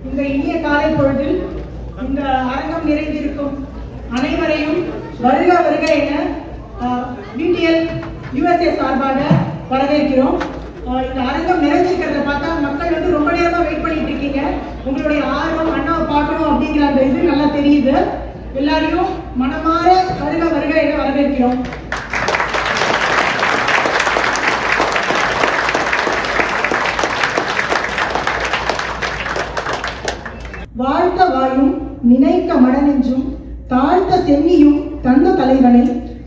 இந்த இனிய காலை பொழுதில் இந்த அரங்கம் நிறைந்திருக்கும் அனைவரையும் வருக வருக என பிடிஎல் USA சார்பாக வரவேற்கிறோம். இந்த அரங்கம் நிறைஞ்சிருக்கிறத பார்த்தா மக்கள் வந்து ரொம்ப நேரமா வெயிட் பண்ணிட்டு இருக்கீங்க. உங்களுடைய ஆர்வம் அண்ணாவை பார்க்கணும் அப்படிங்கிற அந்த இது நல்லா தெரியுது. எல்லாரையும் மனமாற வருக வருக என வரவேற்கிறோம். வாழ்த்த வாயும் நினைக்க மனநெஞ்சும் தாழ்த்த சென்னியும் தந்த தலைவனை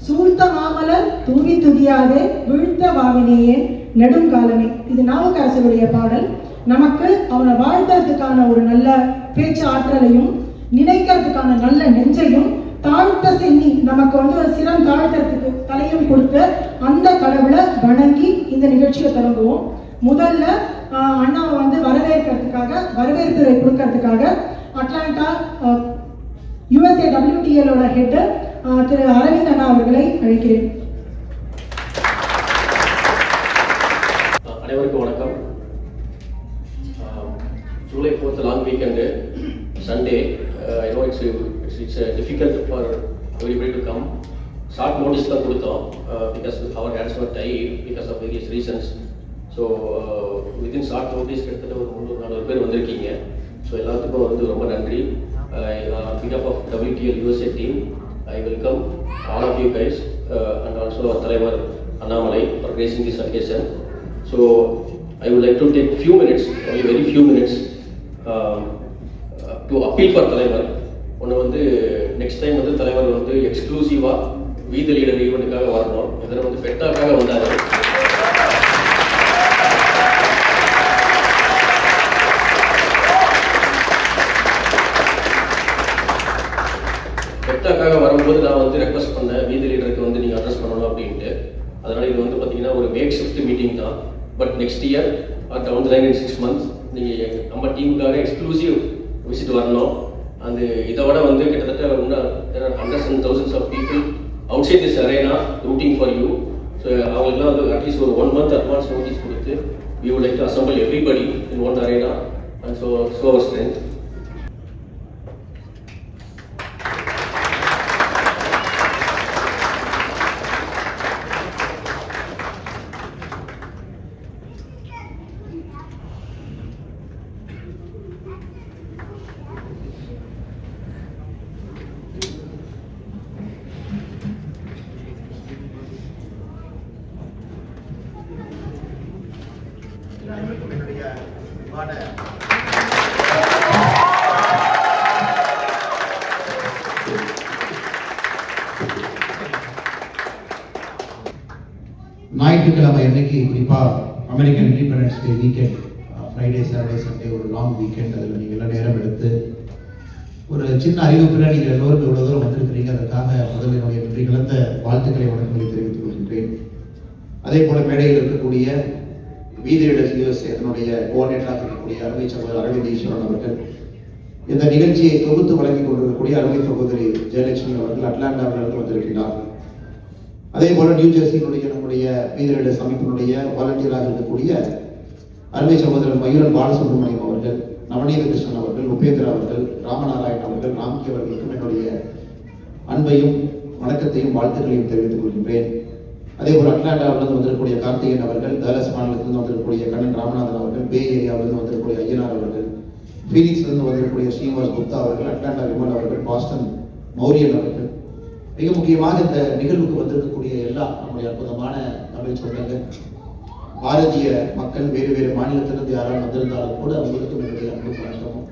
சூழ்த்த மாமலர் தூவி துதியாதே வீழ்த்த வாவினேயேன் நெடுங்காலமே. இது நாவுக்கரசருடைய பாடல். நமக்கு அவனை வாழ்த்துறதுக்கான ஒரு நல்ல பேச்சு ஆற்றலையும் நினைக்கிறதுக்கான நல்ல நெஞ்சையும் தாழ்த்த சென்னி நமக்கு வந்து ஒரு சிரம் தாழ்த்துறதுக்கு தலையும் கொடுத்து அந்த கடவுளை வணங்கி இந்த நிகழ்ச்சியை தொடங்குவோம். முதல்ல அண்ணாவை வந்து வரவேற்கிறதுக்காக வரவேற்புரை கொடுக்கறதுக்காக அட்லாண்டா USA WTL ஹெட் திரு அரவிந்த் அண்ணா அவர்களை அழைக்கிறேன். அனைவருக்கும் வணக்கம். July 4th long weekend Sunday. I know it's difficult for everybody to come. Short notice தான் கொடுத்தோம் because our hands were tied because of various reasons. So within short notice கிட்டத்தட்ட ஒரு 300-400 பேர் வந்திருக்கீங்க. ஸோ எல்லாத்துக்கும் வந்து ரொம்ப நன்றி. On behalf of WTL USA team, I welcome all of you guys and also our தலைவர் Annamalai for gracing this occasion. So I would like to take few minutes, only very few minutes, to appeal for தலைவர். ஒன்று வந்து next time வந்து தலைவர் வந்து எக்ஸ்க்ளூசிவாக வீதி leader ஈவெண்ட்டுக்காக வரணும். இதில் வந்து பெட்டாக்காக வந்தார். பெட்டாக்காக வரும்போது நான் வந்து ரெக்வஸ்ட் பண்ணேன் வீதி லீடருக்கு வந்து நீங்கள் அட்ரஸ் பண்ணணும் அப்படின்ட்டு. அதனால் இது வந்து பார்த்தீங்கன்னா ஒரு மேக் ஷிஃப்ட் மீட்டிங் தான். But next year or down line in 6 months நீங்கள் நம்ம டீமுக்காக எக்ஸ்க்ளூசிவ் விசிட் வரணும். அந்த இதை விட வந்து கிட்டத்தட்ட இன்னும் hundreds and thousands of people outside this arena rooting for you. So அவங்களுக்குலாம் வந்து அட்லீஸ்ட் ஒரு 1 month அட்வான்ஸ் நோட்டீஸ் கொடுத்து we would like to assemble everybody in one arena and so our strength. ஞாயிற்றுக்கிழமை அன்னைக்கு குறிப்பாக American independence day weekend, Friday Saturday Sunday ஒரு long weekend. அதில் நீங்கள் எல்லாம் நேரம் எடுத்து ஒரு சின்ன அறிவிப்பில் நீங்கள் எல்லோரும் இவ்வளோ தூரம் வந்திருக்கிறீங்க. அதற்காக முதல்ல என்னுடைய நன்றி கலந்த வாழ்த்துக்களை வணக்கங்களை தெரிவித்துக் கொள்கின்றேன். அதே போல மேடையில் இருக்கக்கூடிய வீதி லீடர்ஸ் USA அதனுடைய கோஆர்டினேட்டராக இருக்கக்கூடிய அருமை சகோதரர் அரவிந்த் ஈஸ்வரன் அவர்கள், இந்த நிகழ்ச்சியை தொகுத்து வழங்கிக் கொண்டிருக்கக்கூடிய அருமை சகோதரி ஜெயலட்சுமி அவர்கள் அட்லாண்டாவிலிருந்து வந்திருக்கிறார். அதே போல நியூ ஜெர்சியினுடைய நம்முடைய வீதி லீடர்ஸ் அமைப்பினுடைய வாலண்டியராக இருக்கக்கூடிய அருமை சகோதரர் மயூரன் பாலசுப்ரமணியம் அவர்கள், நவநீத கிருஷ்ணன் அவர்கள், உபேந்திரா அவர்கள், ராமநாராயணன் அவர்கள், ராம்கி அவர்களுக்கும் என்னுடைய அன்பையும் வணக்கத்தையும் வாழ்த்துக்களையும் தெரிவித்துக் கொள்கின்றேன். அதே போல் அட்லாண்டாவிலிருந்து வந்திருக்கக்கூடிய கார்த்திகேயன் அவர்கள், டலஸ் மாநிலத்திலிருந்து வந்திருக்கக்கூடிய கண்ணன் ராமநாதன் அவர்கள், பே ஏரியாவிலிருந்து வந்திருக்கக்கூடிய ஐயனார் அவர்கள், பீனிக்ஸ்லிருந்து வந்திருக்கக்கூடிய ஸ்ரீனிவாஸ் குப்தா அவர்கள், அட்லாண்டா விமல் அவர்கள், பாஸ்டன் மௌரியன் அவர்கள், மிக முக்கியமாக இந்த நிகழ்வுக்கு வந்திருக்கக்கூடிய எல்லா நம்முடைய அற்புதமான தமிழ் சொந்தங்கள், பாரதிய மக்கள், வேறு வேறு மாநிலத்திலிருந்து யாராலும் வந்திருந்தாலும் கூட அவங்களுக்கும் என்னுடைய அன்பு வணக்கமும்,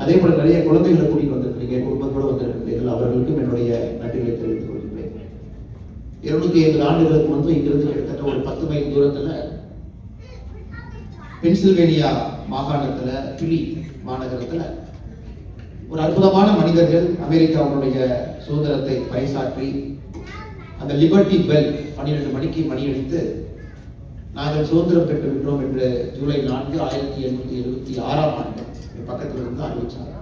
அதே போல நிறைய குழந்தைகளை கூட்டிட்டு வந்திருக்கிறீங்க, குடும்பத்தோடு வந்திருக்கிறீர்கள், அவர்களுக்கும் என்னுடைய நன்றிகளை தெரிவித்துக் கொள்கிறேன். 250 ஆண்டுகளுக்கு முன்பு இங்கிருந்து கிட்டத்தட்ட ஒரு 10 மைல் தூரத்துல பென்சில்வேனியா மாகாணத்துல பிலி மாநகரத்துல ஒரு அற்புதமான மனிதர்கள் அமெரிக்காவுடைய சுதந்திரத்தை பறைசாற்றி அந்த லிபர்ட்டி பெல் 12 மணிக்கு மணி அடித்து நாங்கள் சுதந்திரம் பெற்று விட்டோம் என்று ஜூலை 4, 1876 ஆண்டு பக்கத்தில் இருந்து அறிவிச்சாங்க.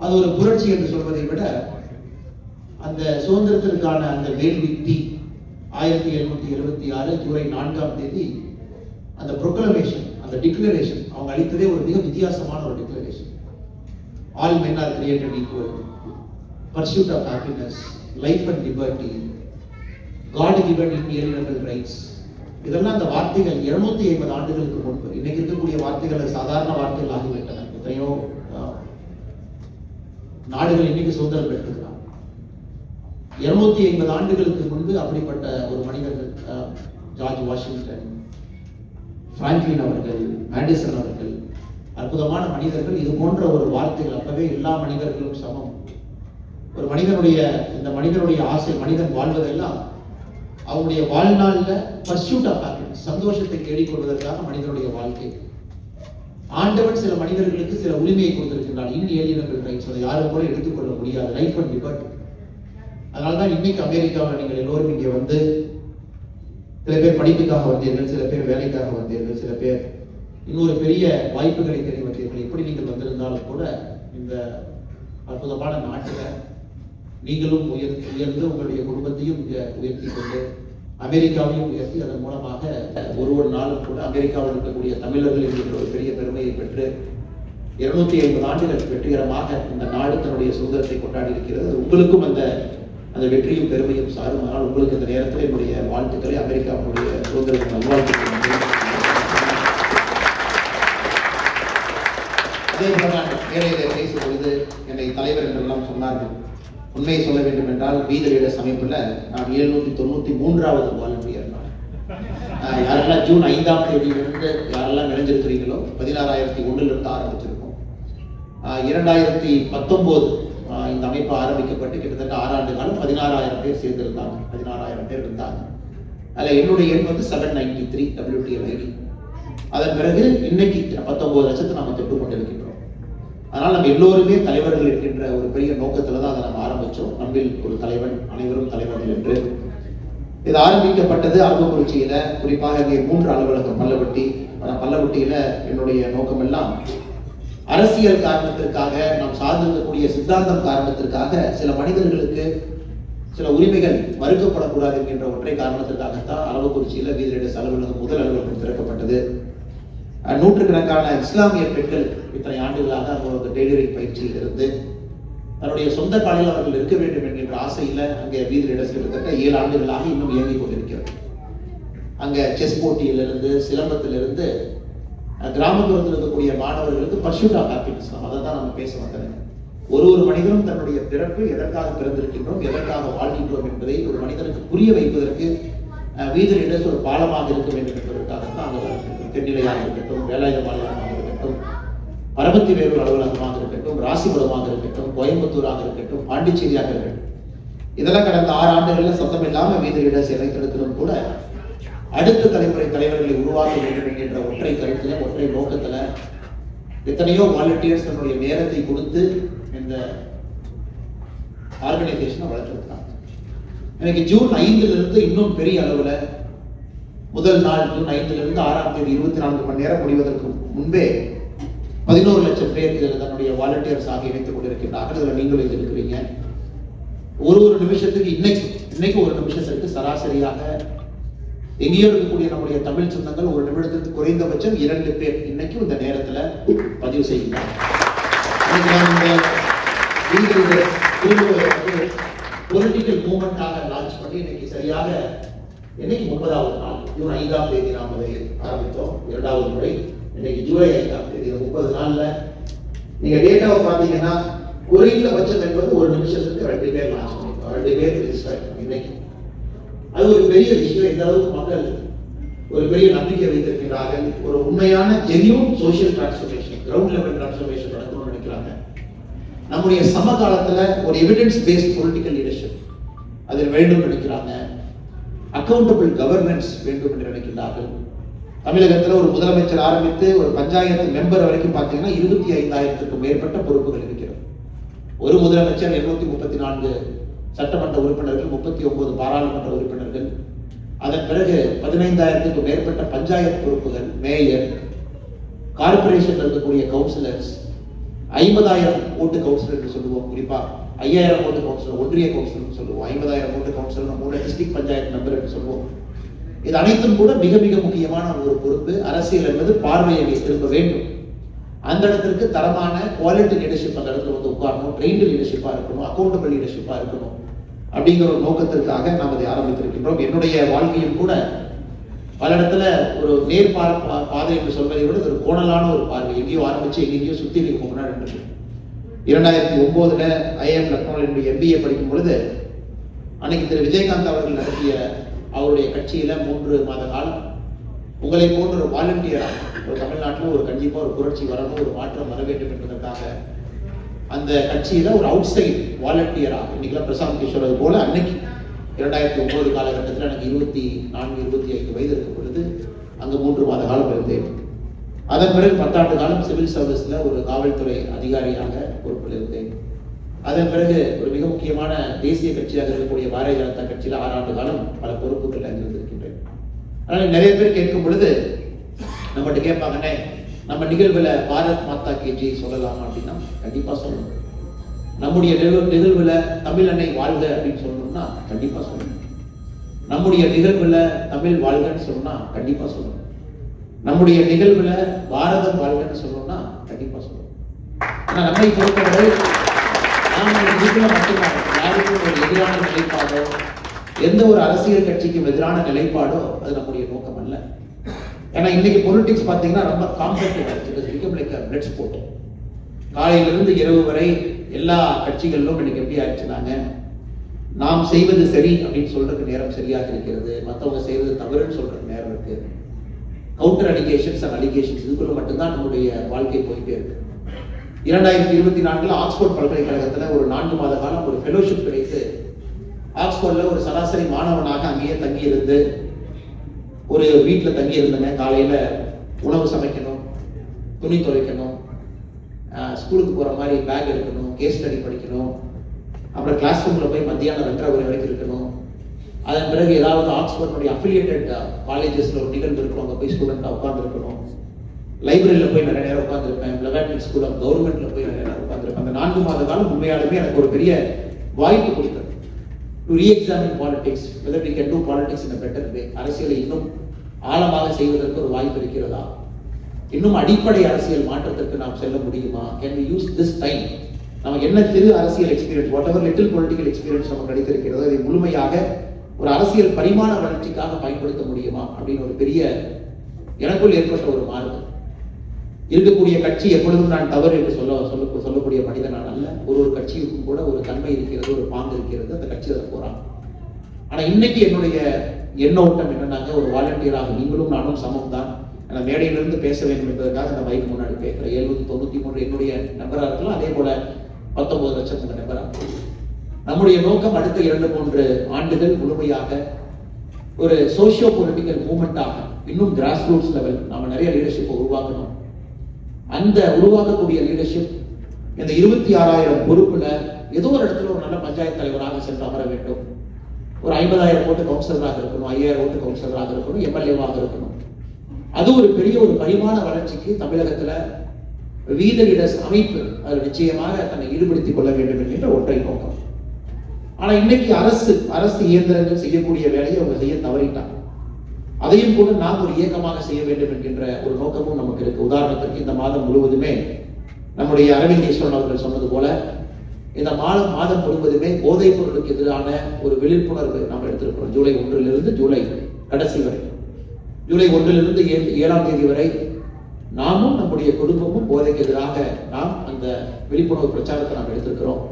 அது ஒரு புரட்சி என்று சொல்வதை விட அந்த சுதந்திரத்திற்கான அந்த வேள்வித்தி 1776 ஜூலை 4ஆம் தேதி அந்த ப்ரொக்ளமேஷன், அந்த டிக்ளரேஷன் அவங்க அளித்ததே ஒரு மிக வித்தியாசமான ஒரு declaration. All men are created equal, pursuit of happiness, life and liberty, God given inalienable rights. இதெல்லாம் அந்த வார்த்தைகள் 250 ஆண்டுகளுக்கு முன்பு. இன்னைக்கு இருக்கக்கூடிய வார்த்தைகள் சாதாரண வார்த்தைகள் ஆகிவிட்டன. எத்தனையோ நாடுகள் இன்னைக்கு சுதந்திரம் பெற்றிருக்கிறாங்க. 250 ஆண்டுகளுக்கு முன்பு அப்படிப்பட்ட ஒரு மனிதர்கள் ஜார்ஜ் வாஷிங்டன், பிராங்க்லின் அவர்கள், மேடிசன் அவர்கள், அற்புதமான மனிதர்கள். இது போன்ற ஒரு வார்த்தைகள் அப்பவே எல்லா மனிதர்களும் சமம். ஒரு மனிதனுடைய இந்த மனிதனுடைய ஆசை, மனிதன் வாழ்வதெல்லாம் அவனுடைய வாழ்நாள்ல பர்சூட் ஆஃப் ஹாப்பினஸ், சந்தோஷத்தை தேடிக்கொள்வதற்காக மனிதனுடைய வாழ்க்கை. ஆண்டவன் சில மனிதர்களுக்கு சில உரிமையை கொடுத்திருக்கிறார், இன்alienable ரைட்ஸ். அதை யாரும் கூட எடுத்துக்கொள்ள முடியாது, லைஃப் அண்ட் லிபர்ட்டி. அதனால்தான் இன்னைக்கு அமெரிக்காவில் நீங்கள் எல்லோரும் இங்கே வந்து சில பேர் படிப்புக்காக வந்தீர்கள், சில பேர் வேலைக்காக வந்தீர்கள், சில பேர் இன்னொரு பெரிய வாய்ப்புகளை தேடி வந்தீர்கள். எப்படி நீங்கள் வந்திருந்தாலும் கூட இந்த அற்புதமான நாட்டில் நீங்களும் உயர்ந்து உங்களுடைய குடும்பத்தையும் உயர்த்தி கொண்டு அமெரிக்காவையும் உயர்த்தி அதன் மூலமாக ஒரு நாளும் கூட அமெரிக்காவில் இருக்கக்கூடிய தமிழர்கள் என்கின்ற ஒரு பெரிய பெருமையை பெற்று 250 ஆண்டுகள் வெற்றிகரமாக இந்த நாடு தன்னுடைய சுதந்திரத்தை கொண்டாடி இருக்கிறது. உங்களுக்கும் அந்த வெற்றியும் பெருமையும் சாரும். ஆனால் உங்களுக்கு இந்த நேரத்தில் என்னுடைய வாழ்த்துக்களை, அமெரிக்காவுடைய சுதந்திர நல்வாழ்த்துக்கள். அதே போல நான் மேடையிலே பேசும் பொழுது என்னை தலைவர் என்றெல்லாம் சொன்னார்கள். உண்மையை சொல்ல வேண்டும் என்றால் பீதரிட சமீபத்தில் நான் 793வது வாலண்டியர். யாரெல்லாம் ஜூன் 5ஆம் தேதியிலிருந்து யாரெல்லாம் இணைஞ்சிருக்கிறீங்களோ 16,001 ஆரம்பிச்சிருக்கோம். 2019 இந்த அமைப்பு ஆரம்பிக்கப்பட்டு கிட்டத்தட்ட 6 ஆண்டு காலம் 16,000 பேர் சேர்ந்திருந்தாங்க, 16,000 பேர் இருந்தாங்க. அதில் என்னுடைய எண் 793 WTL ID. அதன் பிறகு இன்னைக்கு 19 லட்சத்தை நம்ம தொட்டு கொண்டிருக்கின்றோம். அதனால் நம்ம எல்லோருமே தலைவர்கள் இருக்கின்ற ஒரு பெரிய நோக்கத்துல தான் அதை நம்ம ஆரம்பிச்சோம். நம்மில் ஒரு தலைவன், அனைவரும் தலைவர்கள் என்று. இது ஆரம்பிக்கப்பட்டது அரவக்குறிச்சியில, குறிப்பாக இங்கே 3 அலுவலகம் பல்லவட்டியில. என்னுடைய நோக்கம் எல்லாம் அரசியல் காரணத்திற்காக, நாம் சார்ந்திருக்கக்கூடிய சித்தாந்தம் காரணத்திற்காக சில மனிதர்களுக்கு சில உரிமைகள் மறுக்கப்படக்கூடாது என்கின்ற ஒற்றை காரணத்திற்காகத்தான் அரவக்குறிச்சியில வீதரிட அலுவலகம் முதல் அலுவலகம் திறக்கப்பட்டது. நூற்றுக்கணக்கான இஸ்லாமிய பெண்கள் இத்தனை ஆண்டுகளாக அவங்களோட டெய்லரிங் பயிற்சியில் இருந்து தன்னுடைய சொந்த காலில் அவர்கள் இருக்க வேண்டும் என்கின்ற ஆசையில அங்கே வீதரிட கிட்டத்தட்ட 7 ஆண்டுகளாக இன்னும் இயங்கிக் கொண்டிருக்கிறது. அங்க செஸ் போட்டியிலிருந்து, சிலம்பத்திலிருந்து, கிராமப்புறத்தில் இருக்கக்கூடிய மாணவர்களுக்கு பர்சூட் ஆஃப் ஹாப்பினஸ், அதை தான் நம்ம பேச வந்தேன். ஒரு மனிதனும் தன்னுடைய பிறப்பு எதற்காக பிறந்திருக்கின்றோம், எதற்காக வாழ்கின்றோம் என்பதை ஒரு மனிதனுக்கு புரிய வைப்பதற்கு வீதரிட ஒரு பாலமாக இருக்க வேண்டும் என்பதற்காகத்தான் அங்கே தென்னிலையாக இருக்கட்டும், வேலாயுதமாக இருக்கட்டும், பரமத்தி வேலூர் அலுவலகமாக இருக்கட்டும், ராசிபுரமாக இருக்கட்டும், கோயம்புத்தூராக இருக்கட்டும், பாண்டிச்சேரியாக இருக்கட்டும், இதெல்லாம் கடந்த 6 ஆண்டுகளில் சத்தம் இல்லாமல் வீதரிட இணைத்தெடுத்திலும் கூட அடுத்த தலைமுறை தலைவர்களை உருவாக்க வேண்டும் என்கின்ற ஒற்றை கருத்துல, ஒற்றை நோக்கத்துல எத்தனையோ வாலண்டியர்ஸ் தன்னுடைய நேரத்தை கொடுத்து இந்த ஆர்கனைசேஷனை வளர்த்திருக்காங்க. எனக்கு ஜூன் 5 இன்னும் பெரிய அளவுல முதல் நாள் ஜூன் 5 6ஆம் தேதி 24 மணி நேரம் முடிவதற்கு முன்பே 11 லட்சம் பேர் இதில் தன்னுடைய வாலண்டியர்ஸ் ஆக இணைத்துக் கொண்டிருக்கிறார்கள். இதில் நீங்களும் இது இருக்கிறீங்க. ஒரு நிமிஷத்துக்கு இன்னைக்கு ஒரு நிமிஷத்திற்கு சராசரியாக எங்கேயோ இருக்கக்கூடிய நம்முடைய தமிழ் சொந்தங்கள் ஒரு நிமிடத்திற்கு குறைந்தபட்சம் 2 பேர் இன்னைக்கும் இந்த நேரத்துல பதிவு செய்கிறாங்க. பொலிட்டிக்கல் மூவ்மெண்டாக லான்ச் பண்ணி இன்னைக்கு சரியாக இன்னைக்கு 30வது நாள். ஜூன் 5ஆம் தேதி நாம் அதை ஆரம்பித்தோம், 2வது முறை. இன்னைக்கு ஜூலை 5ஆம் தேதி. 30 நாள்ல நீங்க டேட்டாவை பார்த்தீங்கன்னா குறைந்தபட்சம் என்பது ஒரு நிமிஷத்துக்கு 2 பேர் லான்ச் பண்ணிருக்கோம், 2 பேர் ரிஜிஸ்டர். இன்னைக்கு அது ஒரு பெரிய விஷயம். இந்த அளவுக்கு மக்கள் ஒரு பெரிய நம்பிக்கை வைத்திருக்கிறார்கள். ஒரு உண்மையான genuine social transformation, ground level transformation நடக்கணும்னு நினைக்கிறாங்க. நம்முடைய சமகாலத்துல ஒரு எவிடன்ஸ் பேஸ்ட் பொலிட்டிக்கல் லீடர்ஷிப் அது வேண்டும் நினைக்கிறாங்க. அக்கௌண்டபிள் கவர்னன்ஸ் வேண்டும் என்று நினைக்கின்றார்கள். தமிழகத்தில் ஒரு முதலமைச்சர் ஆரம்பித்து ஒரு பஞ்சாயத்து மெம்பர் வரைக்கும் பார்த்தீங்கன்னா 25,000க்கும் மேற்பட்ட பொறுப்புகள் இருக்கிறது. ஒரு முதலமைச்சர் 234 சட்டமன்ற உறுப்பினர்கள், 39 பாராளுமன்ற உறுப்பினர்கள், அதன் பிறகு 15,000க்கும் மேற்பட்ட பஞ்சாயத்து பொறுப்புகள், மேயர், கார்பரேஷன் இருக்கக்கூடிய கவுன்சிலர்ஸ், 50,000 ஓட்டு கவுன்சிலர் என்று சொல்லுவோம். குறிப்பா 5,000 ஓட்டு கவுன்சிலர், ஒன்றிய கவுன்சிலர் சொல்லுவோம். 50,000 ஓட்டு கவுன்சிலர், 3 டிஸ்ட்ரிக்ட் பஞ்சாயத்து மெம்பர் என்று சொல்லுவோம். இது அனைத்தும் கூட மிக மிக முக்கியமான ஒரு பொறுப்பு. அரசியல் என்பது பார்வையை திரும்ப வேண்டும். அந்த இடத்திற்கு தரமான குவாலிட்டி லீடர்ஷிப் அந்த இடத்துல வந்து உட்காரணும், ட்ரெயின்டு லீடர்ஷிப்பா இருக்கணும், அக்கௌண்டபிள் லீடர்ஷிப்பா இருக்கணும். அப்படிங்கிற ஒரு நோக்கத்திற்காக நாம் அதை ஆரம்பித்திருக்கின்றோம். என்னுடைய வாழ்க்கையில் கூட பல இடத்துல ஒரு பாதை என்று சொல்வதை விட ஒரு கோணலான ஒரு பார்வை, எங்கேயோ ஆரம்பிச்சு எங்கேயோ சுத்தி நீங்க முன்னாடி இருக்கு. 2009 ஐஎம் லக்னோவில் என்னுடைய MBA படிக்கும் பொழுது அன்னைக்கு திரு விஜயகாந்த் அவர்கள் நடத்திய அவருடைய கட்சியில 3 மாத காலம் உங்களை போன்ற ஒரு வாலண்டியரா ஒரு தமிழ்நாட்டில் ஒரு கண்டிப்பா ஒரு புரட்சி வரணும், ஒரு மாற்றம் வர வேண்டும் என்பதற்காக அந்த கட்சியில ஒரு அவுட் சைட் வாலண்டியரா, இன்னைக்கு பிரசாந்த் கிஷோர் அது போல அன்னைக்கு 2009 காலகட்டத்தில் எனக்கு 24-25 வயது இருக்கும் பொழுது அங்கு 3 மாத காலம் இருந்தேன். அதன் பிறகு 10 ஆண்டு காலம் சிவில் சர்வீஸ்ல ஒரு காவல்துறை அதிகாரியாக பொறுப்பில் இருந்தேன். அதன் பிறகு ஒரு மிக முக்கியமான தேசிய கட்சியாக இருக்கக்கூடிய பாரதிய ஜனதா கட்சியில் 6 ஆண்டு காலம் பல பொறுப்புகள் அங்கிருந்திருக்கின்றேன். அதனால நிறைய பேர் கேட்கும் பொழுது நம்மகிட்ட கேட்பாங்கன்னே, நம்ம நிகழ்வுல பாரத் மாதா கி ஜெய் சொல்லலாமா அப்படின்னா கண்டிப்பா சொல்லணும். நம்முடைய நிகழ்வுல தமிழ் அன்னை வாழ்க அப்படின்னு சொல்லணும்னா கண்டிப்பா சொல்லணும். நம்முடைய நிகழ்வுல தமிழ் வாழ்கன்னு சொல்லணும்னா கண்டிப்பா சொல்லணும். நம்முடைய நிகழ்வுல பாரதம் வாழ்கன்னு சொல்லணும்னா கண்டிப்பா சொல்லணும். ஆனா நம்மை பொறுத்தவரை மட்டும்தான் யாருக்கும் ஒரு எதிரான நிலைப்பாடோ, எந்த ஒரு அரசியல் கட்சிக்கும் எதிரான நிலைப்பாடோ அது நம்முடைய நோக்கம் அல்ல. ஏன்னா இன்னைக்கு பொலிட்டிக்ஸ் பார்த்தீங்கன்னா ரொம்ப காம்படிட்டிவ் பிளட் ஸ்போர்ட். காலையிலிருந்து இரவு வரை எல்லா கட்சிகளிலும் இன்னைக்கு எப்படி ஆயிடுச்சுனாங்க, நாம் செய்வது சரி அப்படின்னு சொல்றதுக்கு நேரம் சரியாக இருக்கிறது, மற்றவங்க செய்வது தவறுன்னு சொல்றதுக்கு நேரம் இருக்கு. கவுண்டர் அலிகேஷன்ஸ் அண்ட் அலிகேஷன்ஸ் இதுக்குள்ள மட்டும்தான் நம்முடைய வாழ்க்கை போயிட்டே இருக்கு. 2024 ஆக்ஸ்போர்ட் பல்கலைக்கழகத்துல ஒரு 4 மாத காலம் ஒரு ஃபெலோஷிப் கிடைத்து ஆக்ஸ்போர்ட்ல ஒரு சராசரி மாணவனாக அங்கேயே தங்கி இருந்து ஒரு வீட்டில் தங்கி இருந்தேங்க. காலையில உணவு சமைக்கணும், துணி துவைக்கணும், ஸ்கூலுக்கு போற மாதிரி பேக் எடுக்கணும், கேஸ் ஸ்டடி படிக்கணும், அப்புறம் கிளாஸ் ரூம்ல போய் மத்தியானம் 2:30 வரைக்கும் இருக்கணும். அதன் பிறகு ஏதாவது ஆக்ஸ்போர்டுடைய அஃபிலியேட்டட் காலேஜஸ்ல ஒரு நிகழ்வு இருக்கும், அங்கே போய் ஸ்டூடெண்டா உட்கார்ந்து இருக்கணும். லைப்ரரியில போய் நிறைய நேரம் உட்காந்துருப்பேன். லெவன்த் ஸ்கூல் ஆஃப் கவர்மெண்ட்ல போய் நிறைய நேரம் உட்காந்துருப்பேன். அந்த 4 மாத காலம் உண்மையாலுமே எனக்கு ஒரு பெரிய வாய்ப்பு கொடுத்தது to reexamine politics, whether we can do politics in a better way. அரசியலை இன்னும் ஆழமாக செய்வதற்கு ஒரு வாய்ப்பு இருக்கிறதா, இன்னும் அடிப்படை அரசியல் மாற்றத்திற்கு நாம் செல்ல முடியுமா, can we use this time, நமக்கு என்ன சிறு அரசியல் experience, whatever little political experience நமக்கு கிடைத்திருக்கிறதோ அதை முழுமையாக ஒரு அரசியல் பரிமாண வளர்ச்சிக்காக பயன்படுத்த முடியுமா அப்படின்னு ஒரு பெரிய எனக்குள் ஏற்பட்ட ஒரு மாறுதல். இருக்கக்கூடிய கட்சி எப்பொழுதும் நான் தவறு என்று சொல்லக்கூடிய மனிதன் நான் அல்ல. ஒரு கட்சிக்கும் கூட ஒரு தன்மை இருக்கிறது, ஒரு பாங்கு இருக்கிறது, அந்த கட்சி அதை போறாங்க. ஆனா இன்னைக்கு என்னுடைய எண்ணோட்டம் என்னன்னாங்க, ஒரு வாலண்டியராக நீங்களும் நானும் சமம் தான். நான் மேடையிலிருந்து பேச வேண்டும் என்பதற்காக அந்த மைக்கு முன்னாடி பேசுறேன். 793 என்னுடைய நம்பரா இருக்கலாம், அதே போல 19 லட்சம் நம்பரா. நம்முடைய நோக்கம் அடுத்த 2-3 ஆண்டுகள் முழுமையாக ஒரு சோசியோ பொலிட்டிக்கல் மூவ்மெண்டாக இன்னும் கிராஸ் ரூட்ஸ் லெவல் நாம நிறைய லீடர்ஷிப்பை உருவாக்கணும். அந்த உருவாக்கக்கூடிய லீடர்ஷிப் இந்த 26,000 பொறுப்புல ஏதோ ஒரு இடத்துல ஒரு நல்ல பஞ்சாயத்து தலைவராக சென்று அமர வேண்டும். ஒரு 50,000 ஓட்டு கவுன்சிலராக இருக்கணும், 5,000 ஓட்டு கவுன்சிலராக இருக்கணும், எம்எல்ஏவாக இருக்கணும். அது ஒரு பெரிய ஒரு பரிமாண வளர்ச்சிக்கு தமிழகத்துல வீத லீடர்ஸ் அமைப்பு அது நிச்சயமாக தன்னை ஈடுபடுத்திக் கொள்ள வேண்டும் என்கின்ற ஒற்றை நோக்கம். ஆனா இன்னைக்கு அரசு இயந்திரங்கள் செய்யக்கூடிய வேலையை அவங்க செய்ய தவறிட்டாங்க. அதையும் கூட நாம் ஒரு இயக்கமாக செய்ய வேண்டும் என்கின்ற ஒரு நோக்கமும் நமக்கு இருக்கு. உதாரணத்திற்கு இந்த மாதம் முழுவதுமே நம்முடைய அரவிந்த் ஈஸ்வரன் அவர்கள் சொன்னது போல இந்த மாதம் முழுவதுமே போதைப் பொருளுக்கு எதிரான ஒரு விழிப்புணர்வு நாம் எடுத்திருக்கிறோம். ஜூலை 1 ஜூலை கடைசி வரை, ஜூலை 1 7ஆம் தேதி வரை நாமும் நம்முடைய குடும்பமும் போதைக்கு எதிராக நாம் அந்த விழிப்புணர்வு பிரச்சாரத்தை நாம் எடுத்திருக்கிறோம்.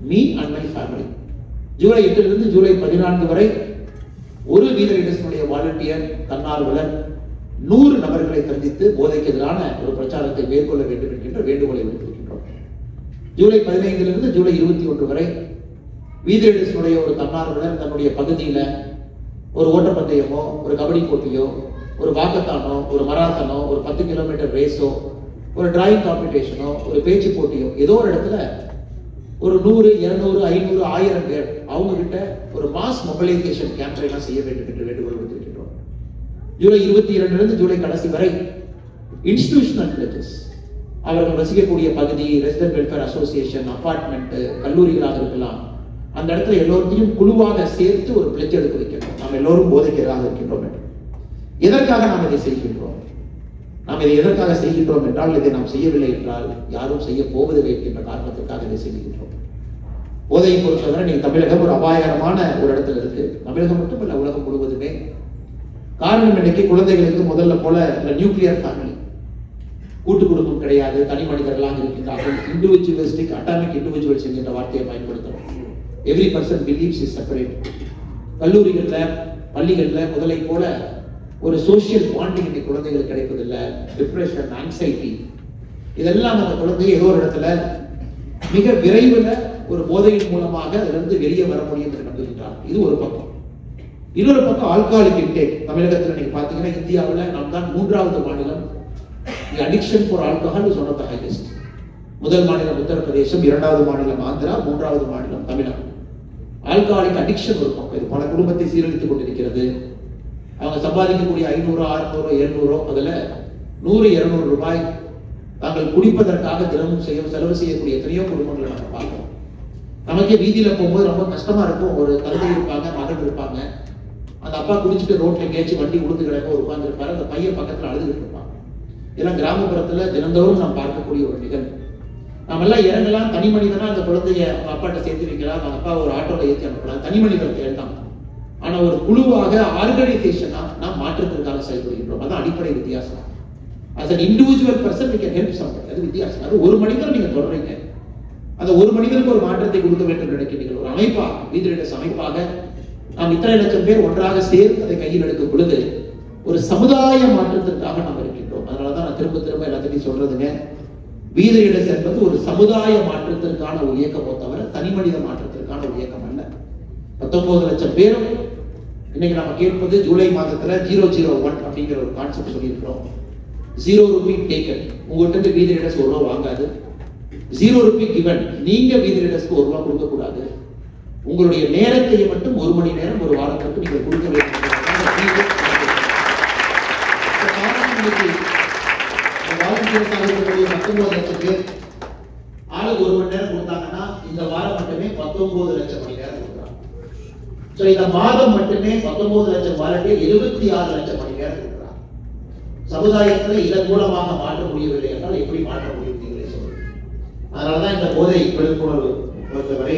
Me and my family. July 8 July 14 வரை ஒரு வீத லீடர்ஸுடைய வாலண்டியர் தன்னார்வலர் 100 நபர்களை சந்தித்து போதைக்கு எதிரான ஒரு பிரச்சாரத்தை மேற்கொள்ள வேண்டும் என்கின்ற வேண்டுகோளை விடுத்திருக்கின்றோம். ஜூலை 15 ஜூலை 21 வரை வீத லீடர்ஸுடைய ஒரு தன்னார்வலர் தன்னுடைய பகுதியில ஒரு ஓட்டப்பந்தயமோ, ஒரு கபடி போட்டியோ, ஒரு வாக்கத்தானோ, ஒரு மராத்தானோ, ஒரு 10 கிலோமீட்டர் ரேஸோ, ஒரு டிராயிங் காம்படிஷனோ, ஒரு பேச்சு போட்டியோ, ஏதோ ஒரு இடத்துல ஒரு 100, 200, 500, 1000 பேர் அவங்க கிட்ட ஒரு மாஸ் மொபிலைசேஷன் கேம்பெயின்லாம் செய்ய வேண்டும் என்று வேண்டுகோள் விடுத்திருக்கிறோம். ஜூலை 22 ஜூலை கடைசி வரை இன்ஸ்டிடியூஷனல் பிளேஜஸ், அவர்கள் வசிக்கக்கூடிய பகுதி, ரெசிடென்ட் வெல்ஃபேர் அசோசியேஷன், அபார்ட்மெண்ட், கல்லூரிகளாக இருக்கலாம், அந்த இடத்துல எல்லோருத்தையும் குழுவாக சேர்த்து ஒரு பிளட்ஜ் எடுக்க வைக்கணும். நாம் எல்லோரும் போதைக்கிறதாக இருக்கின்றோம் என்று. எதற்காக நாம் இதை செய்கின்றோம்? நாம் இதை எதற்காக செய்கின்றோம் என்றால், இதை நாம் செய்யவில்லை என்றால் யாரும் செய்ய போவதில்லை என்ற காரணத்திற்காக இதை செய்கின்றோம். போதையை பொறுத்தவரை நீங்க தமிழகம் ஒரு அபாயகரமான ஒரு இடத்துல இருக்கு. தமிழகம் மட்டுமல்ல, உலகம் முழுவதுமே. காரணம் இன்னைக்கு குழந்தைகளுக்கு முதல்ல போல நியூக்ளியர் ஃபேமிலி, கூட்டு குடும்பம் கிடையாது, தனி மனிதர்களாக இருக்கின்றார்கள். இண்டிவிஜுவலிஸ்டிக், அட்டாமிக் இண்டிவிஜுவல்ஸ் என்கின்ற வார்த்தையை பயன்படுத்துறோம். Every person believes is separate. கல்லூரிகள்ல, பள்ளிகள்ல முதலை போல ஒரு சோசியல் பாண்டிங் இன்னைக்கு குழந்தைகளுக்கு கிடைப்பதில்லை. டிப்ரெஷன், ஆங்ஸைட்டி, இதெல்லாம் அந்த குழந்தை ஏதோ ஒரு இடத்துல மிக விரைவில் ஒரு போதையின் மூலமாக அதிலிருந்து வெளியே வர முடியும் என்று நம்புகின்றார். இது ஒரு பக்கம். இன்னொரு பக்கம் ஆல்கஹாலிக் இன்டேக். தமிழகத்தில் நீங்க பாத்தீங்கன்னா இந்தியாவில் நாம் தான் 3வது மாநிலம். Addiction for alcohol is one of the highest. முதல் மாநிலம் உத்தரப்பிரதேசம், 2வது மாநிலம் ஆந்திரா, 3வது மாநிலம் தமிழ்நாடு. ஆல்கஹாலிக் அடிக்ஷன் ஒரு பக்கம். இது பல குடும்பத்தை சீரழித்துக் கொண்டிருக்கிறது. அவங்க சம்பாதிக்கக்கூடிய 500, 600, 700, அதுல 100, 200 ரூபாய் தாங்கள் குடிப்பதற்காக தினமும் செலவு செய்யக்கூடிய எத்தனையோ குடும்பங்களை நம்ம பார்க்கிறோம். நமக்கே வீதியில போகும்போது ரொம்ப கஷ்டமா இருக்கும். ஒரு தந்தை இருப்பாங்க, மகன் இருப்பாங்க. அந்த அப்பா குடிச்சிட்டு ரோட்ல எங்கேயாச்சும் வண்டி உழுந்து கிடக்க உட்கார்ந்து இருப்பாரு. அந்த பையன் பக்கத்துல அழுதுகிட்டு இருப்பாங்க. இதெல்லாம் கிராமப்புறத்துல தினந்தோறும் நாம் பார்க்கக்கூடிய ஒரு நிகழ்வு. நம்ம எல்லாம் இறங்கலாம், தனி மனிதனா அந்த குழந்தைய அவங்க அப்பாட்ட சேர்த்து வைக்கலாம், அவங்க அப்பா ஒரு ஆட்டோல ஏற்றி அனுப்பலாம், தனி மனிதன் கேள்தான். ஆனா ஒரு குழுவாக, ஆர்கனைசேஷனா நாம் மாற்றத்திற்காக செயல்படுகின்றோம். அதான் அடிப்படை வித்தியாசம். as an individual person we can help somebody. அது வித்தியாசம். அது ஒரு மனிதரை நீங்க தொடர்றீங்க, அந்த ஒரு மனிதனுக்கு ஒரு மாற்றத்தை கொடுக்க வேண்டும் நினைக்கிறீர்கள். ஒரு அமைப்பா, லீடர்ஸ் அமைப்பாக நாம் இத்தனை லட்சம் பேர் ஒன்றாக சேர்த்து அதை கையில் எடுக்கும் பொழுது ஒரு சமுதாய மாற்றத்திற்காக நாம் இருக்கின்றோம். அதனாலதான் நான் திரும்ப திரும்ப எல்லாத்தையும் சொல்றதுங்க, வீதரிடஸ் என்பது ஒரு சமுதாய மாற்றத்திற்கான ஒரு இயக்கமோ தவிர தனி மனித மாற்றத்திற்கான ஒரு இயக்கம் அல்ல. 19 லட்சம் பேரும் இன்னைக்கு நம்ம கேட்பது ஜூலை மாதத்துல 001 அப்படிங்கிற ஒரு கான்செப்ட் சொல்லியிருக்கிறோம். 0 ரூபி டேக்கன். உங்கள்கிட்ட வீதரிடஸ் 1 ரூபா வாங்காது. 0 ரூபி கிவன். நீங்க வீதரிடஸ்க்கு 1 ரூபா கொடுக்க கூடாது. உங்களுடைய நேரத்தை மட்டும் 1 மணி நேரம் ஒரு வாரத்திற்கு நீங்க கொடுக்க வேண்டும். 19 லட்சம் பேர் ஆளுக்கு 1 மணி நேரம் கொடுத்தாங்கன்னா இந்த வாரம் மட்டுமே 19 லட்சம் மணி நேரம் கொடுக்குறாங்க. சோ இந்த மாதம் மட்டுமே 19 லட்சம் வாலண்டியர் 26 லட்சம் மணி நேரம் கொடுக்குறாங்க. சமுதாயத்துல இதன் மூலமாக மாற்ற முடியவில்லை என்றால் எப்படி மாற்ற முடியும் நீங்களே சொல்லுங்க. அதனாலதான் இந்த போதை விழிப்புணர்வு பொறுத்தவரை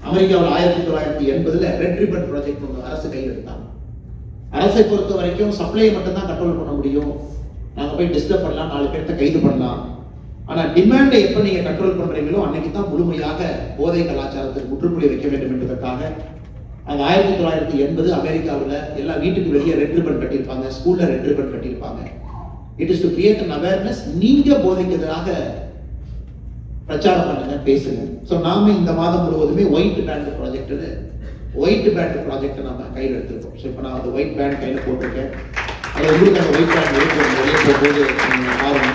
அமெரிக்காவில் 1980 ரெட் ரிப்பன் ப்ராஜெக்ட் ஒன்று அரசு கையில் எடுத்தாங்க. அரசை பொறுத்த வரைக்கும் சப்ளையை மட்டும் தான் கண்ட்ரோல் பண்ண முடியும். நாங்க போய் டிஸ்டர்ப் பண்ணலாம், 4 பேர்த்த கைது பண்ணலாம். ஆனா டிமாண்டை எப்ப நீங்க கண்ட்ரோல் பண்றீங்களோ அன்னைக்கு தான் முழுமையாக போதை கலாச்சாரத்துக்கு முற்றுப்புள்ளி வைக்க வேண்டும் என்பதற்காக அந்த 1980 அமெரிக்காவில் எல்லா வீட்டுக்கு வெளியே ரெட் ரிப்பன் கட்டியிருப்பாங்க, ஸ்கூல்ல ரெட் ரிப்பன் கட்டியிருப்பாங்க. It is to create an awareness. நீங்க போதைக்கு எதிராக பிரச்சாரம் பண்ணுங்க, பேசுங்க. ஸோ நாம இந்த மாதம் முழுவதுமே ஒயிட் பேண்ட் ப்ராஜெக்ட் நம்ம கையில் எடுத்திருக்கோம். ஸோ இப்போ நான் அந்த ஒயிட் பேண்ட் கையில் போட்டிருக்கேன். அது உங்களுக்கு அந்த ஒயிட் பேண்ட் வெளியே போகும்போது பாருங்க.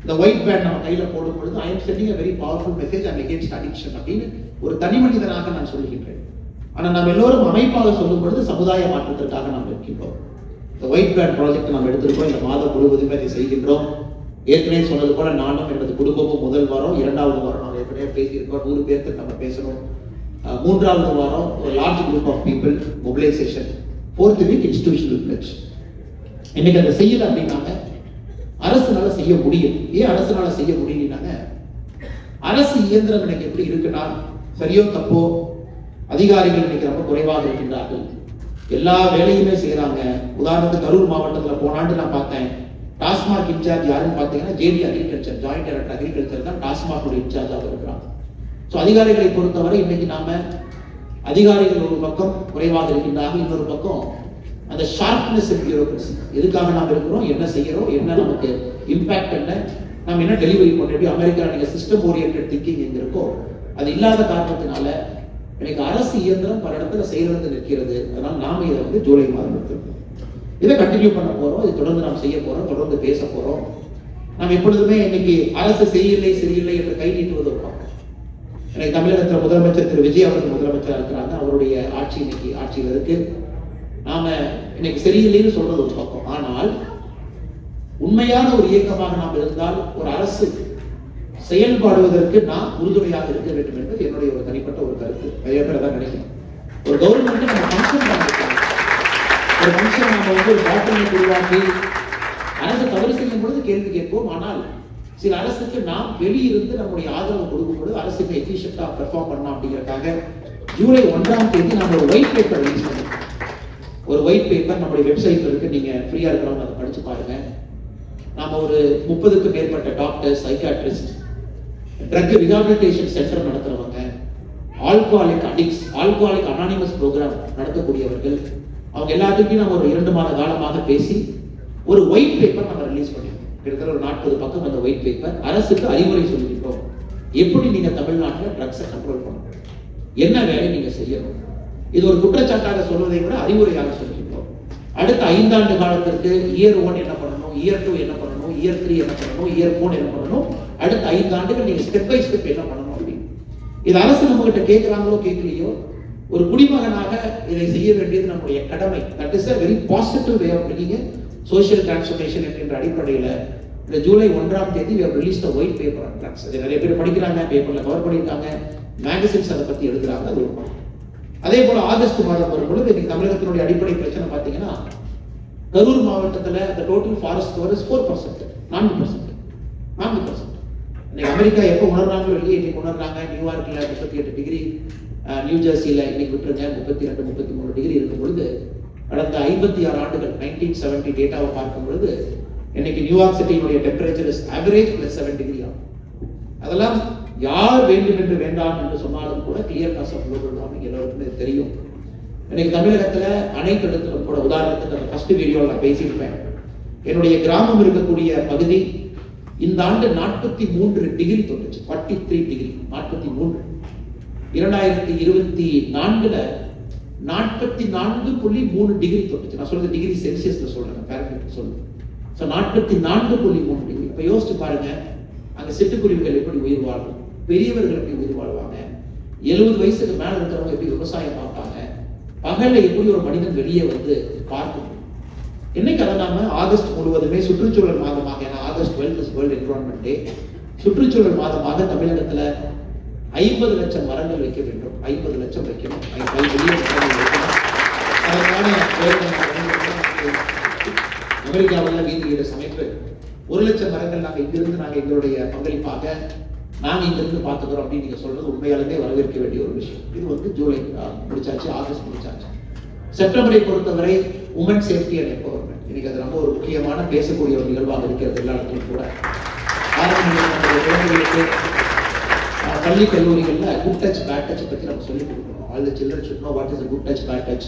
இந்த ஒயிட் பேண்ட் நம்ம கையில் போடும் பொழுது I am sending a very powerful message and against addiction அப்படின்னு ஒரு தனி மனிதனாக நான் சொல்கின்றேன். ஆனால் நாம் எல்லோரும் அமைப்பாக சொல்லும் பொழுது சமுதாய மாற்றத்திற்காக நாம் இருக்கின்றோம். இந்த ஒயிட் பேண்ட் ப்ராஜெக்ட் நாம் எடுத்திருக்கோம். இந்த மாதம் முழுவதுமே அதை செய்கின்றோம். ஏற்கனவே சொன்னது போல நானும் எனது குடும்பமும் முதல் வாரம், 2வது வாரம் நம்ம ஏற்கனவே பேசியிருக்கோம். 100 பேருக்கு நம்ம பேசணும். 3வது வாரம் ஒரு large group of people mobilization. 4th week institutional pledge. இன்னைக்கு அதை செய்யல அப்படின்னாங்க அரசுனால செய்ய முடியும். ஏன் அரசுனால செய்ய முடியலனாங்க, அரசு இயந்திரம் இன்னைக்கு எப்படி இருக்குன்னா, சரியோ தப்போ அதிகாரிகள் இன்னைக்கு ரொம்ப குறைவாக இருக்கின்றார்கள். எல்லா வேலையுமே செய்யறாங்க. உதாரணத்துக்கு கரூர் மாவட்டத்தில் போன ஆண்டு நான் பார்த்தேன், டாஸ்மாக் இன்சார்ஜ் யாருன்னு பார்த்தீங்கன்னா JD agriculture, joint director agriculture தான் டாஸ்மாக் இன்சார்ஜாக இருக்கிறாங்க. ஸோ அதிகாரிகளை பொறுத்தவரை இன்னைக்கு நாம அதிகாரிகள் ஒரு பக்கம் குறைவாக இருக்கின்றார்கள், இன்னொரு பக்கம் அந்த ஷார்ப்னஸ் அண்ட் பியூரோக்ரசி. எதுக்காக நாம் இருக்கிறோம், என்ன செய்யறோம், என்ன நமக்கு இம்பாக்ட், என்ன நம்ம என்ன டெலிவரி பண்ணுறோம். அமெரிக்கா நீங்க சிஸ்டம் ஓரியன்டட் திங்கிங் எங்க இருக்கோ அது இல்லாத காரணத்தினால இன்னைக்கு அரசு இயந்திரம் பல இடத்துல செயலிழந்து நிற்கிறது. அதனால நாம இதை வந்து ஜூலை மாதம் எடுத்துருக்கோம். இதை கண்டினியூ பண்ண போறோம். இதை தொடர்ந்து நாம் செய்ய போறோம், தொடர்ந்து பேச போறோம். நாம் எப்பொழுதுமே இன்னைக்கு அரசு சரியில்லை என்று கை நீட்டுவது ஒரு பக்கம். இன்னைக்கு தமிழகத்தில் முதலமைச்சர் திரு விஜய் அவர்கள் முதலமைச்சராக இருக்கிறாங்க. அவருடைய ஆட்சி இன்னைக்கு ஆட்சியில் இருக்கு. நாம இன்னைக்கு சரியில்லைன்னு சொல்றது ஒரு பக்கம். ஆனால் உண்மையான ஒரு இயக்கமாக நாம் இருந்தால் ஒரு அரசு செயல்படுவதற்கு நாம் உறுதுணையாக இருக்க வேண்டும் என்பது என்னுடைய ஒரு தனிப்பட்ட ஒரு கருத்து. நிறைய பேர் தான் நினைக்கிறேன். ஒரு கவர்மெண்ட் நம்ம ஃபங்க்ஷன் பண்ணிருக்கோம். ஒரு ஃபங்க்ஷன் நம்ம வந்து ஒரு பாட்டிலை உருவாக்கி அரசு தவறு செய்யும் பொழுது கேள்வி கேட்போம். ஆனால் சில அரசுக்கு நாம் வெளியிருந்து நம்முடைய ஆதரவு கொடுக்கும் பொழுது அரசுக்கு எஃபிஷியண்டா பெர்ஃபார்ம் பண்ணலாம் அப்படிங்கிறதுக்காக ஜூலை 1ஆம் தேதி நம்ம ஒரு ஒயிட் பேப்பர் ரிலீஸ் பண்ணிருக்கோம். ஒரு ஒயிட் பேப்பர் நம்முடைய வெப்சைட்ல இருக்கு. நீங்க ஃப்ரீயா இருக்கிறவங்க அதை படிச்சு பாருங்க. நாம ஒரு 30க்கும் மேற்பட்ட doctors, psychiatrist, drug rehabilitation center நடத்துறவங்க, ஆல்கஹாலிக் அனானிமஸ் ப்ரோக்ராம் நடத்தக்கூடியவர்கள், அவங்க எல்லாத்துக்கும் நம்ம ஒரு 2 மாத காலமாக பேசி ஒரு ஒயிட் பேப்பர் நம்ம ரிலீஸ் பண்ணிருக்கோம். கிட்டத்தட்ட ஒரு 40 பக்கம் அந்த ஒயிட் பேப்பர். அரசுக்கு அறிவுரை சொல்லியிருக்கோம். எப்படி நீங்க தமிழ்நாட்டில் ட்ரக்ஸை கண்ட்ரோல் பண்ணணும், என்ன வேலை நீங்க செய்யணும். இது ஒரு குற்றச்சாட்டாக சொல்வதை விட அறிவுரையாக சொல்லியிருக்கோம். அடுத்த 5 ஆண்டு காலத்திற்கு இயர் 1 என்ன பண்ணணும், இயர் 2 என்ன பண்ணணும், இயர் 3 என்ன பண்ணணும், இயர் 4 என்ன பண்ணணும், அடுத்த 5 ஆண்டுகள் நீங்க ஸ்டெப் பை ஸ்டெப் என்ன பண்ணணும் அப்படின்னு. இது அரசு நம்ம கிட்ட கேட்கிறாங்களோ கேட்கலையோ, ஒரு குடிமகனாக இதை செய்ய வேண்டியது நம்முடைய கடமை. That is a very positive way of bringing a social transformation என்கின்ற அடிப்படையில் இந்த ஜூலை 1ஆம் தேதி we have released a white paper on drugs. அதை நிறைய பேர் படிக்கிறாங்க, பேப்பர்ல கவர் பண்ணியிருக்காங்க, மேகசின்ஸ் அதை பத்தி எழுதுறாங்க. அது ஒரு பக்கம். அதே போல ஆகஸ்ட் மாதம் வரும்பொழுது இன்னைக்கு தமிழகத்தினுடைய அடிப்படை பிரச்சனை பார்த்தீங்கன்னா, கரூர் மாவட்டத்தில் the total forest cover is 4%, 4%. இன்னைக்கு அமெரிக்கா எப்போ உணர்றாங்களோ இல்லையே, இன்னைக்கு உணர்றாங்க. நியூயார்க்ல 38 டிகிரி, நியூ ஜெர்சியில இன்னைக்கு விட்டுருங்க 32, 33 டிகிரி இருக்கும் பொழுது, கடந்த 56 ஆண்டுகள் 1970 டேட்டாவை பார்க்கும் பொழுது இன்னைக்கு நியூயார்க் சிட்டியினுடைய டெம்பரேச்சர் இஸ் ஆவரேஜ் +7 டிகிரி ஆகும். அதெல்லாம் யார் வேண்டும் என்று வேண்டாம் என்று சொன்னாலும் கூட clear cause of global warming எல்லாருக்குமே தெரியும். இன்னைக்கு தமிழகத்துல அனைத்து இடத்திலும் கூட, உதாரணத்துக்கு அந்த ஃபர்ஸ்ட் வீடியோவில் நான் பேசியிருப்பேன், என்னுடைய கிராமம் இருக்கக்கூடிய பகுதி இந்த ஆண்டு 43 டிகிரி தொட்டுச்சு. 43 டிகிரி, 43. 2024 44.3 டிகிரி தொட்டுச்சு. நான் சொல்றது டிகிரி செல்சியஸ்ல சொல்றேன், ஃபாரன்ஹீட் சொல்றேன். So 44.3 degree. இப்ப யோசிச்சு பாருங்க, அங்க சிட்டுக்குருவிகள் எப்படி உயிர் வாழும், பெரியவர்கள் எப்படி உயிர் வாழ்வாங்க, 70 வயசுக்கு மேல இருக்கிறவங்க எப்படி விவசாயம் பார்ப்பாங்க, பகல்ல எப்படி ஒரு மனிதன் வெளியே வந்து பார்க்கணும். இன்னைக்கு அதை நாம ஆகஸ்ட் முழுவதுமே சுற்றுச்சூழல் மாதமாக, ஏன்னா ஆகஸ்ட் 12 இஸ் வேர்ல்ட் என்விரான்மென்ட் டே, சுற்றுச்சூழல் மாதமாக தமிழகத்துல 50 லட்சம் மரங்கள் வைக்க வேண்டும். 50 லட்சம் வைக்கணும். 5 மில்லியன் மரங்கள் வைக்கணும். அதற்கான அமெரிக்காவில் வீதியிட சமைப்பு 1 லட்சம் மரங்கள் நாங்கள் எங்களுடைய பங்களிப்பாக நாங்கள் இங்கிருந்து பார்த்துக்கிறோம் அப்படின்னு நீங்க சொல்றது உண்மையாலுமே வரவேற்க வேண்டிய ஒரு விஷயம். இது வந்து ஜூலை முடிச்சாச்சு, ஆகஸ்ட் முடிச்சாச்சு. செப்டம்பரை பொறுத்தவரை உமன் சேஃப்டி அண்ட் எம்பவர்மெண்ட். இன்னைக்கு அது ரொம்ப ஒரு முக்கியமான பேசக்கூடிய ஒரு நிகழ்வாக இருக்கிறது எல்லா இடத்துலையும் கூட. குழந்தைகளுக்கு பள்ளி கல்லூரிகளில் குட் டச் பேட் டச் பற்றி நம்ம சொல்லிக் கொடுக்கணும். All the children should know what is a good touch bad touch.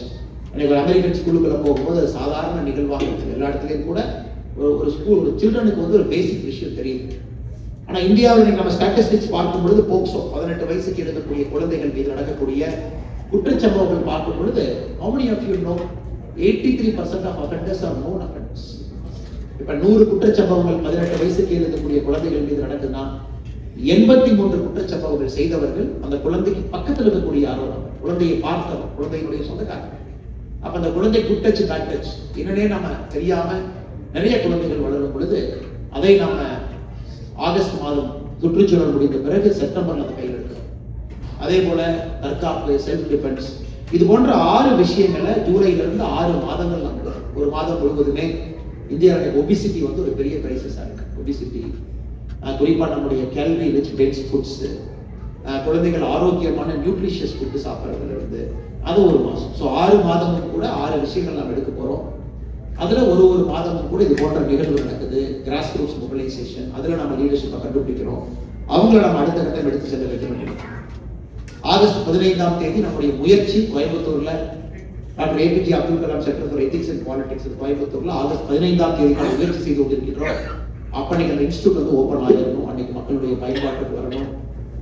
இன்னைக்கு ஒரு அமெரிக்கன் ஸ்கூலுக்குள்ள போகும்போது அது சாதாரண நிகழ்வாக இருக்குது. எல்லா இடத்துலையும் கூட ஒரு ஸ்கூல், ஒரு சில்ட்ரனுக்கு வந்து ஒரு பேசிக் விஷயம் தெரியுது. ஆனா இந்தியாவில் நம்ம ஸ்டாட்டிஸ்டிக்ஸ் பார்க்கும் பொழுது போக்சோ 18 வயசுக்கு இருக்கக்கூடிய குழந்தைகள் மீது நடக்கக்கூடிய குற்றச்சம்பவங்கள் பார்க்கும் பொழுது how many of you know 83% of offenders are known offenders. இப்ப 100 குற்றச்சம்பவங்கள் 18 வயசுக்கு இருக்கக்கூடிய குழந்தைகள் மீது நடக்குதுன்னா 83 குற்றச்சம்பவங்கள் செய்தவர்கள் அந்த குழந்தைக்கு பக்கத்தில் இருக்கக்கூடிய யாரோ, குழந்தையை பார்த்தவர், குழந்தையினுடைய சொந்தக்காரர். அப்ப அந்த குழந்தை குட் டச் பேட் டச் என்னன்னே நாம தெரியாம நிறைய குழந்தைகள் வளரும் பொழுது அதை நாம ஆகஸ்ட் மாதம் சுற்றுச்சூழல் முடிந்த பிறகு செப்டம்பர்ல அந்த கையில் எடுக்கிறோம். அதே போல தற்காப்பு, செல்ஃப் டிஃபென்ஸ், இது போன்ற 6 விஷயங்களை ஜூலைல இருந்து 6 மாதங்கள் நம்ம எடுக்கிறோம். ஒரு மாதம் முழுவதுமே இந்தியாவுடைய ஒபிசிட்டி வந்து ஒரு பெரிய கிரைசிஸா இருக்கு. ஒபிசிட்டி குறிப்பா நம்முடைய கேலரி ரிச் டென்ஸ் ஃபுட்ஸ், குழந்தைகள் ஆரோக்கியமான நியூட்ரிஷியஸ் ஃபுட் சாப்பிட்றதுல இருந்து அது ஒரு மாதம். ஸோ 6 மாதமும் கூட 6 விஷயங்கள் நம்ம எடுக்க போறோம். அதுல ஒரு மாதமும் கூட இது போன்ற நிகழ்வு நடக்குது. கிராஸ் ரூட்ஸ் மொபிலைசேஷன், அதுல நம்ம லீடர்ஷிப்பை கண்டுபிடிக்கிறோம். அவங்கள நம்ம அடுத்த கட்டம் எடுத்து செல்ல வேண்டும். ஆகஸ்ட் 15ஆம் தேதி நம்முடைய முயற்சி கோயம்புத்தூர்ல doctor APJ Abdul Kalam centre for ethics and politics கோயம்புத்தூர்ல ஆகஸ்ட் 15ஆம் தேதி முயற்சி செய்து கொண்டிருக்கிறோம். அப்ப நீங்க அந்த இன்ஸ்டியூட் வந்து ஓபன் ஆகிருக்கும். அன்னைக்கு மக்களுடைய பயன்பாட்டுக்கு வரணும்.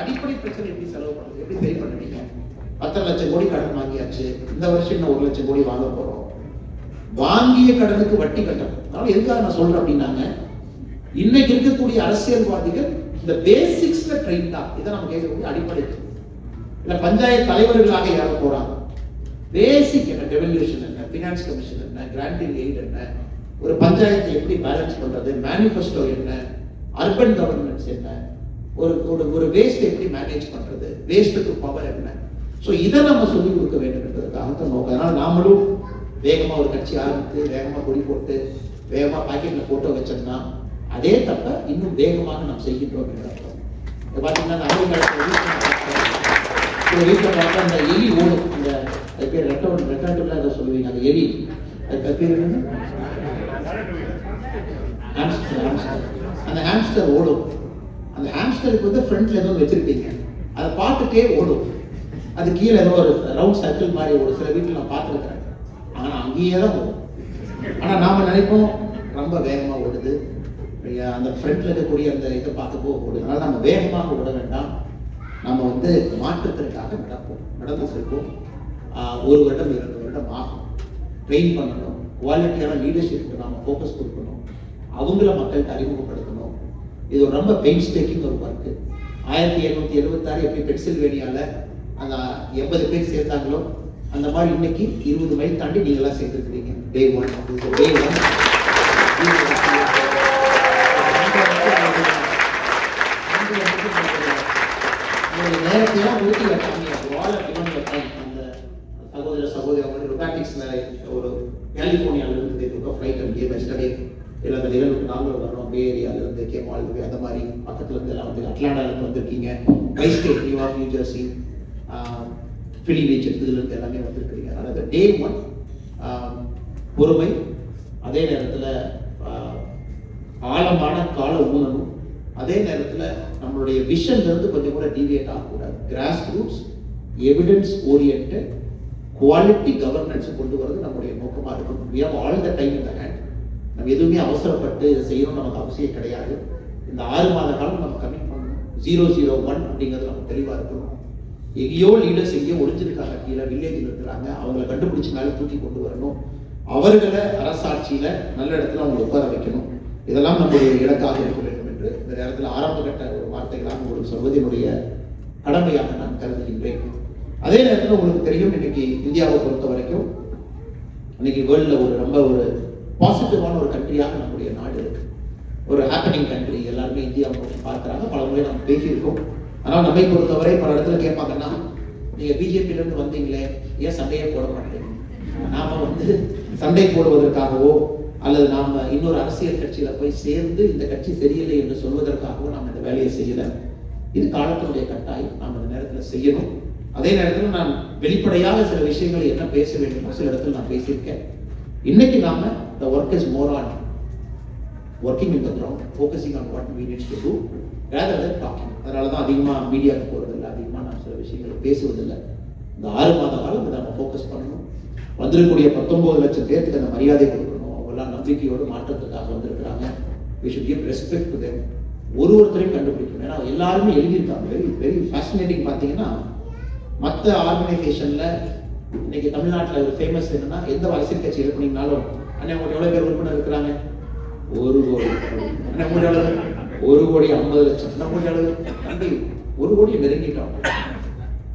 அடிப்படை பிரச்சனை எப்படி செலவு பண்ணுறது, எப்படி சரி பண்ணுவீங்க? 10 லட்சம் கோடி கடன் வாங்கியாச்சு, இந்த வருஷம் இன்னும் 1 லட்சம் கோடி வாங்க போறோம். வாங்கிய கடனுக்கு வட்டி கட்டணும். அதனால எதுக்காக நான் சொல்றேன் அப்படின்னாங்க, இன்னைக்கு இருக்கக்கூடிய அரசியல்வாதிகள் இந்த பேசிக்ஸ்ல ட்ரெயின் தான். இதை நம்ம கேட்கக்கூடிய அடிப்படை. இல்ல பஞ்சாயத்து தலைவர்களாக யார போறாங்க, பேசிக் என்ன, ரெவல்யூஷன் என்ன, பினான்ஸ் கமிஷன் என்ன, கிராண்டிங் எய்ட் என்ன, ஒரு பஞ்சாயத்தை எப்படி பேலன்ஸ் பண்றது, மேனிஃபெஸ்டோ என்ன, அர்பன் கவர்னன்ஸ் என்ன, ஒரு வேஸ்ட் எப்படி மேனேஜ் பண்றது, வேஸ்ட் டு பவர் என்ன. ஸோ இதை நம்ம சொல்லிக் கொடுக்க வேண்டும் என்பதற்காக தான் நோக்கம். அதனால நாமளும் வேகமா ஒரு கட்சி ஆரம்பித்து வேகமா கொடி போட்டு வேகமா பாக்கெட்ல போட்டோ வச்சோம்னா அதே தப்ப இன்னும் வேகமாக நாம் செய்கின்றோம் என்று அர்த்தம். பாத்தீங்கன்னா வீட்டில் பார்த்தா அந்த எலி ஓடும், அந்த பேர் ரெட்டாண்டுல அதை சொல்லுவீங்க, அந்த எலி, அது பேர் என்ன, அந்த ஹாம்ஸ்டர் ஓடும். அந்த ஹாம்ஸ்டருக்கு வந்து ஃப்ரண்ட்ல ஏதோ வச்சிருக்கீங்க, அதை பார்த்துட்டே ஓடும். அது கீழே ஏதோ ஒரு ரவுண்ட் சர்க்கிள் மாதிரி ஒரு சில வீட்டில் நான் பார்த்துருக்கிறேன். ஆனா அங்கேயே தான் ஓடும். ஆனா நாம நினைப்போம் ரொம்ப வேகமா ஓடுது, அந்த ஃப்ரண்ட்ல இருக்கக்கூடிய அந்த இதை பார்த்துப்போ ஓடுது. அதனால நம்ம வேகமாக ஓட வேண்டாம். நம்ம வந்து மாற்றத்திற்காக நடந்து செல்வோம். 1 வருடம் 2 வருடம் ஆகும். ட்ரெயின் பண்ணணும், குவாலிட்டியான லீடர்ஷிப்க்கு நாம ஃபோக்கஸ் கொடுக்கணும், அவங்கள மக்களுக்கு அறிமுகப்படுத்தணும். இது ஒரு ரொம்ப பெயின்ஸ் டேக்கிங் ஒரு ஒர்க்கு. 1776 எப்படி பென்சில்வேனியால அந்த 80 பேர் சேர்ந்தாங்களோ அந்த மாதிரி இன்னைக்கு 20 மைல் தாண்டி நீங்களாம் சேர்ந்துருக்கிறீங்க. டே 1 நேரத்தையெல்லாம் ஊற்றி வைக்காம அந்த சகோதர ரொபாட்டிக்ஸ்ல ஒரு கலிபோர்னியால இருந்து ஃப்ளைட் அங்கே வெஸ்டர்டே இல்லை அந்த நிகழ்வுக்கு நாங்களும் வரோம். பே ஏரியால இருந்து கேமால் அந்த மாதிரி பக்கத்துல இருந்து எல்லாம் வந்து அட்லாண்டால இருந்து வந்திருக்கீங்க. Tri state, New York, New Jersey, Philly பீச் இதுல இருந்து எல்லாமே வந்திருக்கிறீங்க. அதனால டே 1 பொறுமை, அதே நேரத்துல ஆழமான கால ஊனமும், அதே நேரத்துல நம்மளுடைய விஷன்ல இருந்து கொஞ்சம் கூட டீவியேட் ஆகக்கூடாது. Cross roots, evidence oriented, quality governance கொண்டு வரது நம்முடைய நோக்கமா இருக்கும். we have all the time in the hand. நம்ம எதுவுமே அவசரப்பட்டு இதை செய்யணும் நமக்கு அவசியம் கிடையாது. இந்த 6 மாத காலம் நம்ம கமிட் பண்ணணும். 001 அப்படிங்கிறது நம்ம தெளிவா இருக்கணும். எங்கேயோ லீடர்ஸ் எங்கேயோ ஒளிஞ்சிருக்காங்க, கீழே வில்லேஜில் இருக்கிறாங்க, அவங்களை கண்டுபிடிச்சு மேலே தூக்கி கொண்டு வரணும். அவர்களை அரசாட்சியில நல்ல இடத்துல அவங்க உட்கார வைக்கணும். இதெல்லாம் நம்முடைய இலக்காக இருக்க வேண்டும் என்று இந்த நேரத்தில் ஆரம்ப கட்ட ஒரு வார்த்தைகளாக உங்களுக்கு சொல்வதனுடைய கடமையாக நான் கருதுகின்றேன். அதே நேரத்தில் உங்களுக்கு தெரியும், இன்னைக்கு இந்தியாவை பொறுத்த வரைக்கும் இன்னைக்கு வேர்ல்டில் ஒரு ரொம்ப ஒரு பாசிட்டிவான ஒரு கண்ட்ரியாக நம்முடைய நாடு இருக்கு. ஒரு ஹாப்பனிங் கண்ட்ரி, எல்லாருமே இந்தியாவை நோக்கி பார்க்குறாங்க. பல முறை நம்ம பேசியிருக்கோம். ஆனால் நம்மை பொறுத்தவரை பல இடத்துல கேட்பாங்கன்னா, நீங்க பிஜேபியில இருந்து வந்தீங்களே, ஏன் சண்டையே போட மாட்டீங்க? நாம வந்து சண்டை போடுவதற்காகவோ அல்லது நாம இன்னொரு அரசியல் கட்சியில போய் சேர்ந்து இந்த கட்சி சரியில்லை என்று சொல்வதற்காகவோ நாம் இந்த வேலையை செய்யல. இது காலத்தினுடைய கட்டாயம், நாம் இந்த நேரத்தில் செய்யணும். அதே நேரத்தில் நான் வெளிப்படையாக சில விஷயங்களை என்ன பேச வேண்டுமோ சில இடத்துல நான் பேசியிருக்கேன். இன்னைக்கு நாம the work is more on working in the ground, focusing on what we need to do rather than talking. அதனால தான் அதிகமாக மீடியாவுக்கு போகிறதில்லை, அதிகமாக நான் சில விஷயங்களை பேசுவதில்லை. இந்த 6 மாத காலம் இதை நம்ம ஃபோக்கஸ் பண்ணணும். வந்திருக்கக்கூடிய 19 லட்சம் பேருக்கு அந்த மரியாதை கொடுக்கணும். அவங்கெல்லாம் நம்பிக்கையோடு மாற்றத்துக்காக வந்திருக்கிறாங்க. we should give respect to them. ஒருத்தரையும் கண்டுபிடிக்கணும். ஏன்னா எல்லாருமே எழுதியிருக்காங்க. Very very fascinating. பார்த்தீங்கன்னா மற்ற ஆர்கனைசேஷன்ல இன்னைக்கு தமிழ்நாட்டில் ஒரு ஃபேமஸ் என்னன்னா, எந்த அரசியல் கட்சி இருப்பீங்கனாலும் அண்ணா உங்களுக்கு எவ்வளோ பேர் உறுப்பினர் இருக்கிறாங்க? 1 கோடி. அண்ணா உங்களுக்கு 1,50,00,000. நம்பி 1 கோடியை நெருங்கிட்டோம்.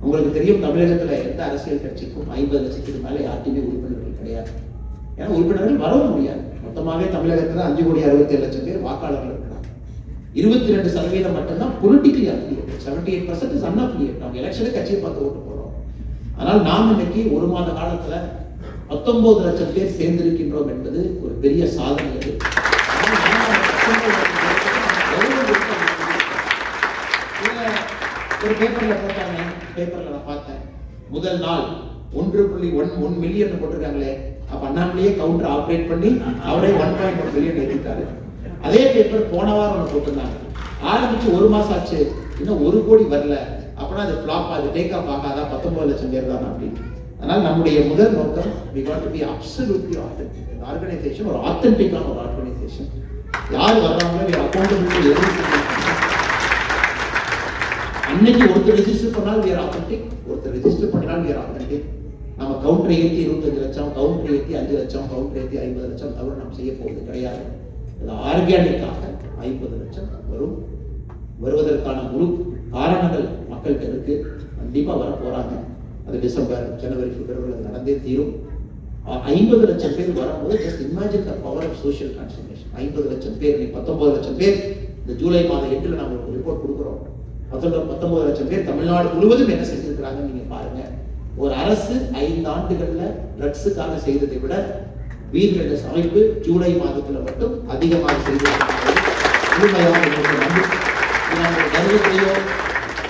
உங்களுக்கு தெரியும், தமிழகத்துல எந்த அரசியல் கட்சிக்கும் 50 லட்சத்துக்கு மேலே யாருக்குமே உறுப்பினர்கள் கிடையாது. ஏன்னா உறுப்பினர்கள் வரவும் முடியாது. மொத்தமாகவே தமிழகத்துல 5,67,00,000 பேர் வாக்காளர்கள் இருக்கிறாங்க. 22% மட்டும்தான் பொலிட்டிக்கலி அஃபிலியேட்டட். 78% இஸ் அன்அஃபிலியேட்டட். அவங்க எலெக்ஷனுக்கு கட்சியை பார்த்து ஓட்டு போறோம். ஆனால் நாம் இன்னைக்கு 1 மாத காலத்துல 19 லட்சம் பேர் சேர்ந்திருக்கின்றோம் என்பது ஒரு பெரிய சாதனை. அது ஒரு பேப்பர்ல போட்டாங்க, பேப்பர்ல நான் பார்த்தேன், முதல் நாள் 1.1 மில்லியன் போட்டிருக்காங்களே, அப்ப அண்ணாமலையே கவுண்டர் ஆப்ரேட் பண்ணி அவரே 1.1 மில்லியன் ஏற்றிட்டாரு. அதே பேப்பர் போன வாரம் ஒன்று போட்டிருந்தாங்க, ஆரம்பிச்சு 1 மாசம் ஆச்சு, இன்னும் 1 கோடி வரல, அப்படின்னா அது ஃபிளாப் ஆகுது, டேக் ஆஃப் ஆகாதா, 19 லட்சம் பேர் தான் அப்படின்னு. அதனால நம்முடைய முதல் நோக்கம், we got to be absolutely authentic. இந்த ஆர்கனைசேஷன் ஒரு ஆத்தென்டிக்கான ஒரு ஆர்கனைசேஷன். யார் வர்றாங்களோ அக்கௌண்டபிலிட்டி அன்னைக்கு ஒருத்தர் ரெஜிஸ்டர் பண்ணால் we are authentic, ஒருத்தர் ரெஜிஸ்டர் பண்ணினால் we are authentic. நம்ம கவுண்டரை ஏற்றி 25 லட்சம், கவுண்டரை ஏற்றி 5 லட்சம், கவுண்டரை ஏற்றி 50 லட்சம் தவிர நம்ம செய்ய போவது கிடையாது. இது ஆர்கானிக்காக 50 லட்சம் வரும். வருவதற்கான முழு காரணங்கள் மக்களுக்கு இருக்கு. கண்டிப்பா வர போறாங்க. அது டிசம்பர், ஜனவரி, பிப்ரவரி நடந்தே தீரும். 50 லட்சம் பேர் வரும்போது just imagine the power of social transformation. 50 லட்சம் பேர், 19 லட்சம் பேர் இந்த ஜூலை மாதம் 8ல் நம்ம ஒரு ரிப்போர்ட் கொடுக்குறோம். 19 லட்சம் பேர் தமிழ்நாடு முழுவதும் என்ன செஞ்சிருக்கிறாங்கன்னு நீங்க பாருங்க. ஒரு அரசு 5 ஆண்டுகள்ல ட்ரக்ஸுக்காக செய்ததை விட வீரர்கள் அமைப்பு ஜூலை மாதத்துல மட்டும் அதிகமாக செய்திருக்கிறது. முழுமையாக நம்ம கர்வத்திலேயோ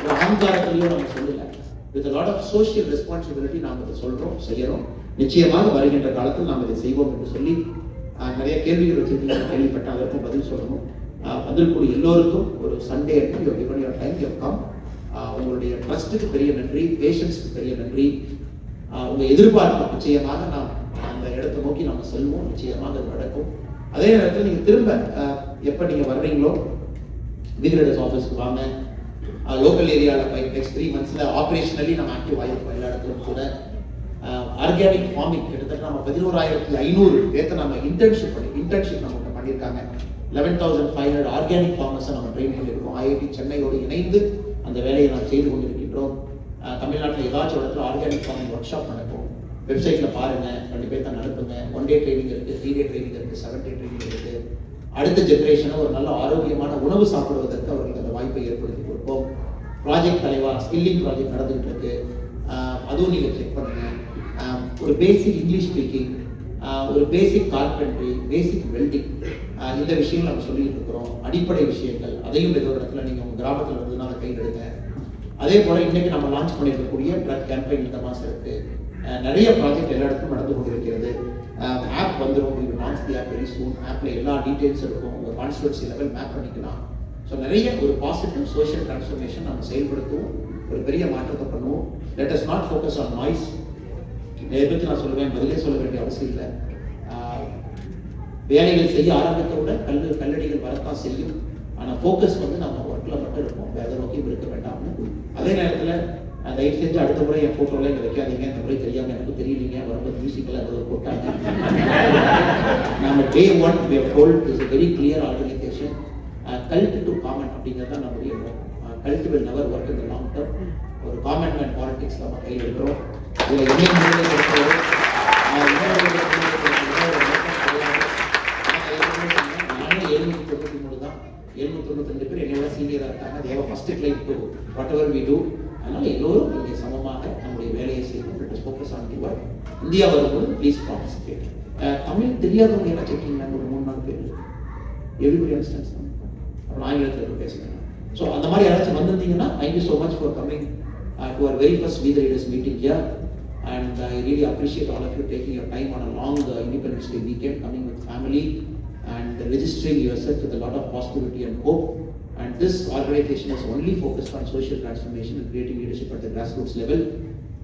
ஒரு அகங்காரத்திலேயோ நம்ம சொல்லல. With lot of social responsibility நாம் இதை சொல்றோம், செய்யறோம். நிச்சயமாக வருகின்ற காலத்தில் நாம் இதை செய்வோம் என்று சொல்லி நிறைய கேள்விகள் வச்சிருக்கீங்க, கேள்விப்பட்ட அதற்கும் பதில் சொல்லணும். பதில் எல்லோருக்கும் ஒரு சண்டே டைம் கம். உங்களுடைய ட்ரஸ்ட்டுக்கு பெரிய நன்றி, பேஷன்ஸ்க்கு பெரிய நன்றி. உங்க எதிர்பார்ப்பு நிச்சயமாக நாம் அந்த இடத்தை நோக்கி நம்ம செல்வோம், நிச்சயமாக அது நடக்கும். அதே நேரத்தில் நீங்க திரும்ப எப்ப நீங்க வர்றீங்களோ விஜிலன்ஸ் ஆஃபீஸ்க்கு வாங்க. லோக்கல் ஏரியாவில் நெக்ஸ்ட் 3 monthsல ஆப்ரேஷனலி நம்ம ஆக்டிவ் ஆகிருக்கோம் எல்லா இடத்துலையும் கூட. ஆர்கானிக் ஃபார்மிங் கிட்டத்தட்ட நம்ம 11,500 பேர்த்த நம்ம இன்டர்ன்ஷிப் நம்ம பண்ணியிருக்காங்க. 11,500 ஆர்கானிக் ஃபார்மர்ஸை நம்ம ட்ரெயின் பண்ணியிருக்கோம். ஐஐடி சென்னையோடு இணைந்து அந்த வேலையை நாம் செய்து கொண்டிருக்கின்றோம். தமிழ்நாட்டில் ஏதாச்சும் இடத்துல ஆர்கானிக் ஃபார்மிங் ஒர்க் ஷாப் நடக்கும். வெப்சைட்ல பாருங்க, 2 பேர் தான் நடத்துங்க. 1 day ட்ரைனிங் இருக்கு, 3 day ட்ரைனிங் இருக்கு, 7 day ட்ரைனிங் இருக்கு. அடுத்த ஜெனரேஷனை ஒரு நல்ல ஆரோக்கியமான உணவு சாப்பிடுவதற்கு அவர்களுக்கு அந்த வாய்ப்பை ஏற்படுத்தி கொடுப்போம். ப்ராஜெக்ட் தலைவா ஸ்கில்லிங் ப்ராஜெக்ட் நடந்துகிட்டு இருக்கு, அதுவும் நீங்க செக் பண்ணுங்க. ஒரு பேசிக் இங்கிலீஷ் ஸ்பீக்கிங், ஒரு பேசிக் கார்பென்ட்ரி, பேசிக் வெல்டிங், இந்த விஷயங்கள் நம்ம சொல்லிட்டு இருக்கிறோம். அடிப்படை விஷயங்கள் அதையும் ஏதோ இடத்துல நீங்க உங்க கிராமத்துல இருந்துன்னா அதை கையில் எடுங்க. அதே போல இன்னைக்கு நம்ம லான்ச் பண்ணியிருக்கக்கூடிய ட்ரக் கேம்பெயின் இந்த மாசம் இருக்கு. நிறைய ப்ராஜெக்ட் எல்லா இடத்துக்கும் நடந்து கொண்டிருக்கிறது. ஆப் வந்துடும், launch the app very soon. ஆப்ல எல்லா டீடைல்ஸ் இருக்கும், உங்க கான்ஸ்டிட்யூன்சி லெவல் மேப் பண்ணிக்கலாம். ஸோ நிறைய ஒரு பாசிட்டிவ் சோஷியல் டிரான்ஸ்ஃபர்மேஷன் நம்ம செயல்படுத்துவோம், ஒரு பெரிய மாற்றத்தை பண்ணுவோம். Let us not focus on noise. இதை பற்றி நான் சொல்லுவேன், பதிலே சொல்ல வேண்டிய அவசியம் இல்லை. வேலைகள் செய்ய ஆரம்பித்தவுடன் கல்லடிகள் வரத்தான் செய்யும். ஆனால் ஃபோக்கஸ் வந்து நம்ம ஒர்க்கில் மட்டும் இருப்போம், வேற நோக்கியும் இருக்க வேண்டாம்னு. அதே நேரத்தில் தயவு செஞ்சு அடுத்த முறை என் ஃபோட்டோலாம் இங்கே வைக்காதீங்க. இந்த முறை தெரியாமல் எனக்கு தெரியலீங்க, வரும்போது மியூசிக்கில் அது போட்டாங்க. நம்ம day 1 we have told is a very clear organization. Cult to comment அப்படிங்கிறத நம்முடைய cult will never work in the long term. ஒரு காமெண்ட் அண்ட் பாலிடிக்ஸ் நம்ம கையில் இருக்கிறோம். இதில் என்ன நானே 793 தான், 792 பேர் என்னோட சீனியராக இருக்காங்க. They've first claim to whatever we do. அதனால எல்லோரும் இங்கே சமமாக நம்முடைய வேலையை செய்யணும். Let us focus on the work. India வரும்போது ப்ளீஸ் பார்ட்டிசிபேட். தமிழ் தெரியாதவங்க என்ன வச்சிருக்கீங்க? ஒரு 3-4 பேர் எவ்ரிபடி அண்டர்ஸ்டாண்ட்ஸ். அப்புறம் ஆங்கிலத்தில் பேசுகிறேன். ஸோ அந்த மாதிரி யாராச்சும் வந்திருந்தீங்கன்னா thank you so much for coming to our very first We the Leaders meeting here, and I really appreciate all of you taking your time on a long Independence Day weekend, coming with family and registering yourself with a lot of positivity and hope. And this organization is only focused on social transformation and creating leadership at the grassroots level,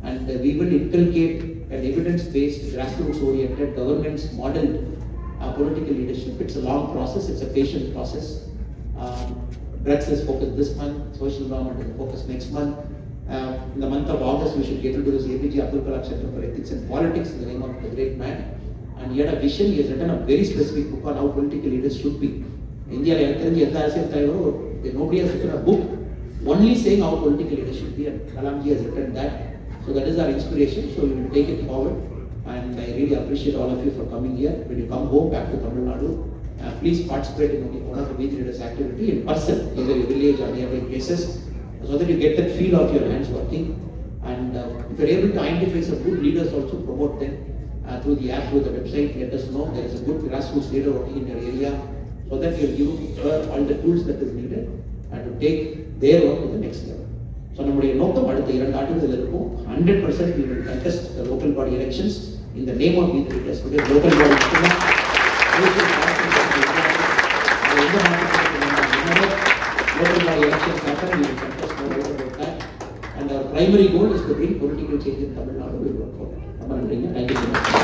and we will inculcate an evidence-based, grassroots-oriented, governance-modeled political leadership. It's a long process, it's a patient process. Drugs is focused this month, social government is focused next month. In the month of August, we should get into this APJ Abdul Kalam Center for Ethics and Politics in the name of the great man. And he had a vision. He has written a very specific book on how political leaders should be. India, nobody has written a book only saying how political leaders should be, and Kalamji has written that. So that is our inspiration. So we will take it forward. And I really appreciate all of you for coming here. When you come home back to Tamil Nadu, please participate in one of the We the Leaders activity in person, either your village or nearby places, so that you get that feel of your hands working. And if you're able to identify some good leaders, also promote them through the app, through the website. Let us know there is a good grassroots leader working in your area, so that you'll give her all the tools that is needed and to take their work to the next level. So நம்முடைய நோக்கம் அடுத்த 2 ஆண்டுகள் இருக்கும். 100% we will contest the local body elections in the name of We the Leaders. Because local body elections happen, we will contest more about that. And our primary goal is to bring political change in Tamil Nadu. We will work for that. Thank you so much.